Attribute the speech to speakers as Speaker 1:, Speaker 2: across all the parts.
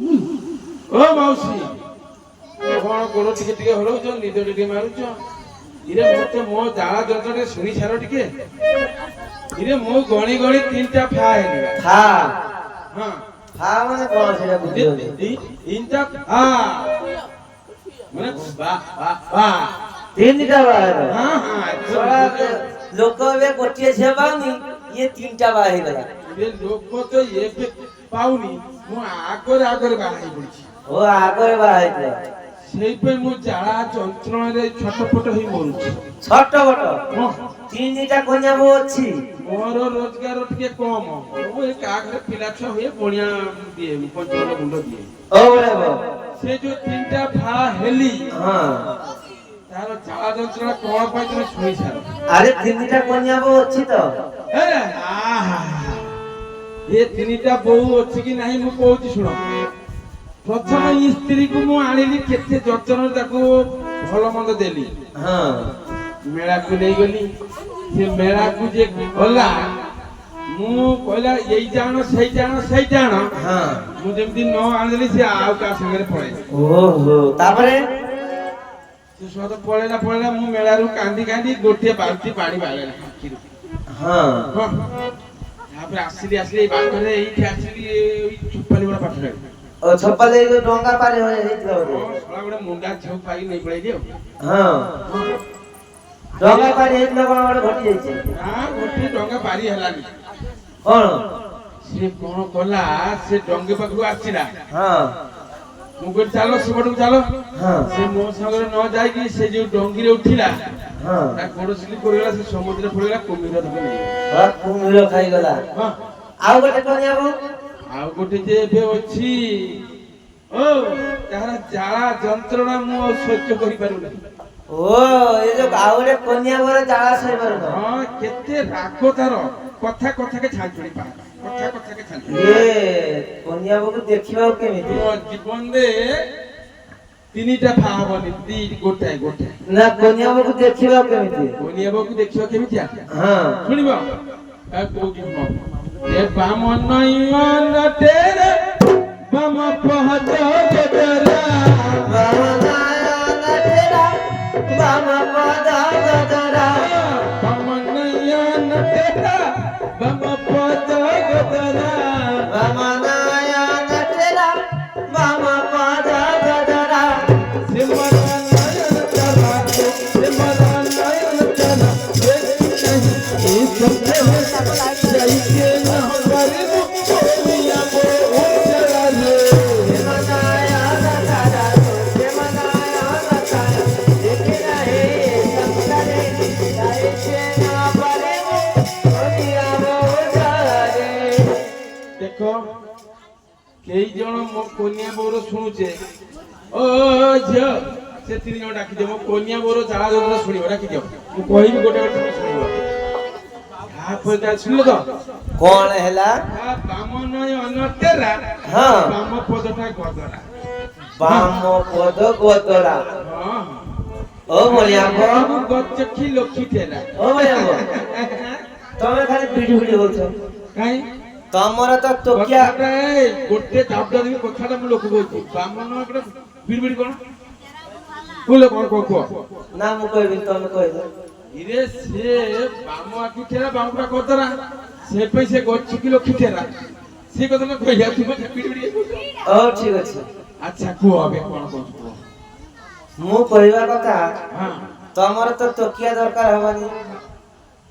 Speaker 1: ଓ ମାଉସୀ କଣ ଗୋଡ ଟିକେ ଟିକେ ହଲଉଛ ନିଦ ଟିକେ ମାରୁଛ ଇରେ ମତେ ମୋ ଜାଳ ଯନ୍ତ୍ରଟେ ଶୁଣି ସାର ଟିକେ ଇରେ ମୁଁ ଗଣି ଗଣି 3ଟା ଫା ହେଲି
Speaker 2: ଫା
Speaker 1: ହଁ
Speaker 2: ଫା ମାନେ କଣ ସେଟା ବୁଝିବନି
Speaker 1: 3ଟା ଫା ମାନେ ବା ବା ବା
Speaker 2: 3ଟା ବାହାର
Speaker 1: ହଁ
Speaker 2: ଲୋକ ଏବେ ଗୋଟିଏ ଝିଅ ପାଉନି ଇଏ 3ଟା ବାହା ହେଇଗଲା
Speaker 1: ଇରେ ଲୋକ ତ ଏବେ ପାଉନି ମୁଁ ଆଗରେ ବାହା ହେଇ ପଡିଛି
Speaker 2: ଓ ଆଗରେ ବାହା ହେଇଥିଲା
Speaker 1: ସେଇପାଇଁ ମୁଁ ଜାଳା ଯନ୍ତ୍ରଣାରେ ଛଟପଟ ହେଇ ମରୁଛି
Speaker 2: ଛୋଟ ବଟ 3ଟା କନ୍ୟା ବୋଉ ଅଛି
Speaker 1: ମୋର ରୋଜଗାର ଟିକେ କମ ମୁଁ ଏ କାଘରେ ପିଲା ଛୁଆ ହୁଏ ବଣିଆ ଦିଏ ପଞ୍ଚମ ଗୁଣ୍ଡ ଦିଏ
Speaker 2: ଓ ବଳେ
Speaker 1: ସେ ଯୋଉ 3ଟା ଫା ହେଲି
Speaker 2: ହଁ
Speaker 1: ତାର ଜାଳା ଯନ୍ତ୍ରଣା କଣ ପାଇଁ ତମେ ଶୁଣି ସାର
Speaker 2: ଆରେ 3ଟା କନ୍ୟା ବୋଉ ଅଛି ତ
Speaker 1: ଏ 3ଟା ବୋଉ ଅଛି କି ନାହିଁ ମୁଁ କହୁଛି ଶୁଣ ପ୍ରଥମେ ଏଇ ସ୍ତ୍ରୀକୁ ମୁଁ ଆଣିଲି କେତେ ଯତ୍ନ ତାକୁ ଭଲ ମନ୍ଦ ଦେଲି
Speaker 2: ହଁ
Speaker 1: ମେଳାକୁ ନେଇଗଲି ସେ ମେଳାକୁ ଯେ ଗଲା ମୁଁ କହିଲା ଏଇ ଜାଣ ସେଇ ଜାଣ
Speaker 2: ହଁ
Speaker 1: ମୁଁ ଯେମିତି ନ ଆଣିଦେଲି ସେ ଆଉ କାହା ସାଙ୍ଗରେ ପଳେଇଲା
Speaker 2: ଓହୋ ତାପରେ
Speaker 1: ସେ ସତ ପଳେଇଲା ମୁଁ ମେଳାରୁ କାନ୍ଦି ଗୋଟିଏ ବାଲ୍ଟି ପାଣି ବାଳେଇଲା
Speaker 2: ହଁ
Speaker 1: ତାପରେ ଆସିଲି ଏଇ ବାଟରେ ଏଇଠି ଆସିଲି ଏଇ ଚୁପାଲି ବଡ ପାଖରେ
Speaker 2: ଓ ଛପାଲେ ଡଙ୍ଗା ପାରି ହେଇଥିଲା ବୋଧେ
Speaker 1: ଶଳା ଗୋଟେ ମୁଣ୍ଡା ଝିଅ ପାଇ ନେଇ ପଳେଇଲି ଆଉ
Speaker 2: ହଁ ଡଙ୍ଗା ପାରି ହେଇଥିଲା କଣ ଗୋଟେ ଘଟି ଯାଇଛି
Speaker 1: ନା ଗୋଟେ ଡଙ୍ଗା ପାରି ହେଲାନି
Speaker 2: କଣ
Speaker 1: ସେ କଣ କଲା ସେ ଡଙ୍ଗି ପାଖକୁ ଆସିଲା
Speaker 2: ହଁ
Speaker 1: ମୁଁ କହିଲି ଚାଲ ସେପଟକୁ ଚାଲ
Speaker 2: ହଁ
Speaker 1: ସେ ମୋ ସାଙ୍ଗରେ ନ ଯାଇକି ସେ ଯୋଉ ଡଙ୍ଗିରେ ଉଠିଲା
Speaker 2: ହଁ
Speaker 1: ତା ଗୋଡ ସ୍ଲିପ କରିଗଲା ସେ ସମୁଦ୍ରରେ ପଳେଇଲା କୁମ୍ଭୀର ତାକୁ ନେଇଗଲା
Speaker 2: କୁମ୍ଭୀର ଖାଇଗଲା
Speaker 1: ହଁ
Speaker 2: ଆଉ ଗୋଟେ କନ୍ୟା ବୋଉ
Speaker 1: ଆଉ ଗୋଟେ ଯେ ଏବେ ଅଛି ଓ ତାହାର ଜାଳା ଯନ୍ତ୍ରଣା ମୁଁ ଆଉ ସହ୍ୟ କରିପାରୁନି
Speaker 2: ଓ ଏ ଯୋଉ ଆଉ ଗୋଟେ କନ୍ୟା ବୋଉର ଜାଳା ସହିପାରୁନ
Speaker 1: ହଁ କେତେ ରାଗ ତାର କଥା କଥାକେ ଛାଞ୍ଚୁଡି ପା କଥା କଥାକେ ଛାଞ୍ଚୁଡି
Speaker 2: ଏ କନ୍ୟା ବୋଉକୁ ଦେଖିବାକୁ କେମିତି
Speaker 1: ମୋ ଜୀବନରେ 3ଟା ଫା ହବନି ଗୋଟାଏ
Speaker 2: ନା କନ୍ୟା ବୋଉକୁ ଦେଖିବାକୁ କେମିତି
Speaker 1: କନିଆବକୁ ଦେଖିବ କେମିତିଆ
Speaker 2: ହଁ
Speaker 1: ଶୁଣିବ କୋଉଠି ଶୁଣ ଏ ବାମ ନୟନ ତେରେ ବାମ ପହତ ଗଦରା
Speaker 2: ବାମ ନୟନ ତେରା ବାମ ପଦ ଗଦରା
Speaker 1: ବାମ ନୟନ ତେରା ବାମ ପଦ ଗଦରା
Speaker 2: ବାମ ନୟନ ତେରା ବାମ ପଦ ଗଦରା
Speaker 1: ସିମରା ନୟନ ତେରା सिमरा नयन तेरा ए सत्य जाइके न करे दुनिया को उजला रे
Speaker 2: मनाया तारा मनाया तारा देखे रहे संतरे जाए से ना परे दुनिया को उजला रे
Speaker 1: देखो केई जण मो कोनिया बोर सुनुचे ओ झियो से 3 जण डाकी दे मो कोनिया बोर जाला जण सुनिबो डाकी दियो मु कहिबी गोटे गोटे सुनिबो हां पर सुनिलो तो
Speaker 2: कौन हैला
Speaker 1: बामनय अनतेरा
Speaker 2: हां
Speaker 1: बाम पदटा गदरा
Speaker 2: बाम पद गोतरा
Speaker 1: हां
Speaker 2: ओ मोलियाबो
Speaker 1: गचखी लखी तेला
Speaker 2: ओ मोलियाबो तमे खाली पीडी पीडी होछ
Speaker 1: काई
Speaker 2: तमर तो तोकिया
Speaker 1: गोटे दाबदा देबी कथाटा मु लोक कहू बामन एकटा बिड़ बिड़ कोन बोले कोन को
Speaker 2: ना मु कहबी तमे कहबो
Speaker 1: इरे से बाम आकी तेरा बामटा गदरा से पे से गचखी लखी तेरा से कथा न कहिया तू बिड़ बिड़
Speaker 2: ओ ठीक अछि
Speaker 1: अच्छा को अबे कोन को
Speaker 2: मु कहबा कथा
Speaker 1: हां
Speaker 2: तमर तो तोकिया दरकार हबनी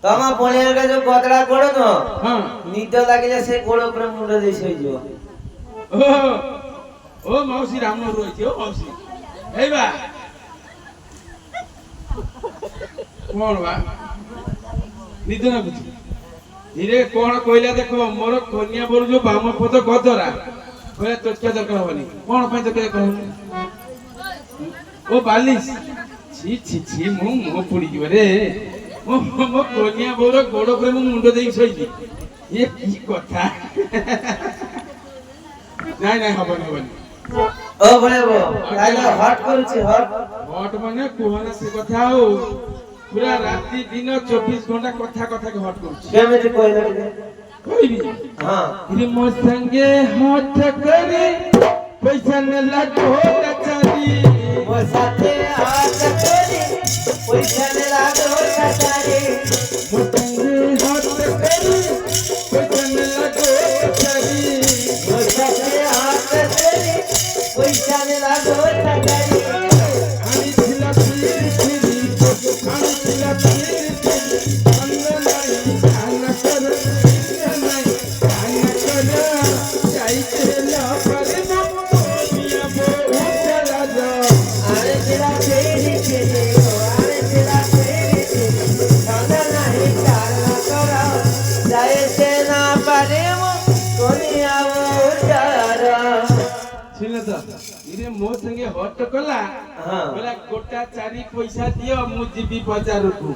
Speaker 2: तमा बनिया के जो गदड़ा गोड़ न
Speaker 1: हां
Speaker 2: निद लागिले से गोड़ ऊपर मुंड दे सई जो
Speaker 1: ओ मौसी राम रोइछि ओ मौसी ए बा कोन बा निद ना बुझी धीरे कोन कहला देखो मोर कन्या बोल जो बाम पद गदरा कहला तोकिया दरकार हबनी कोन पय तोकिया कहनी ओ बालिश छी छी छी मु पुड़ी गयो रे मो कन्या बोर गोड़ ऊपर मु मुंड देई सईली ये की कथा नहीं हबनी
Speaker 2: ओ बड़े बो आइला हट करूची हट
Speaker 1: माने कुहना से कथा हो पूरा राती दिन 24 घंटा कथा कथा के हट करूची
Speaker 2: केमिति कहला के
Speaker 1: कहबी
Speaker 2: हां
Speaker 1: रे मो संगे हट करे পয়সা নেলা গোটা চারি
Speaker 2: মোর সাথে হাত করি পয়সা নে লাগো কাটারে
Speaker 1: মোটঙ্গে হাত করি পয়সা নেলা গোটা চারি
Speaker 2: মোর সাথে হাত করি পয়সা নে লাগো কাটারে
Speaker 1: আমি ছিলা ফিরি ফিরি আমি ছিলা ফিরি ফিরি অন্য নাই কানা করে নাই কানা করে চাইতে না পারে না মিয়া বউ চলা যা
Speaker 2: আরে তেরা ফেরি ফেরি আরে তেরা ফেরি ফেরি সাদা নাহি কারনা করা যাইতে না পারে মো কোনিয়া উজারা
Speaker 1: ছিল তো ইরে মো সঙ্গে হট কলা
Speaker 2: হ্যাঁ
Speaker 1: বলা গোটা চারি পয়সা দিও মু জিবি বাজারକୁ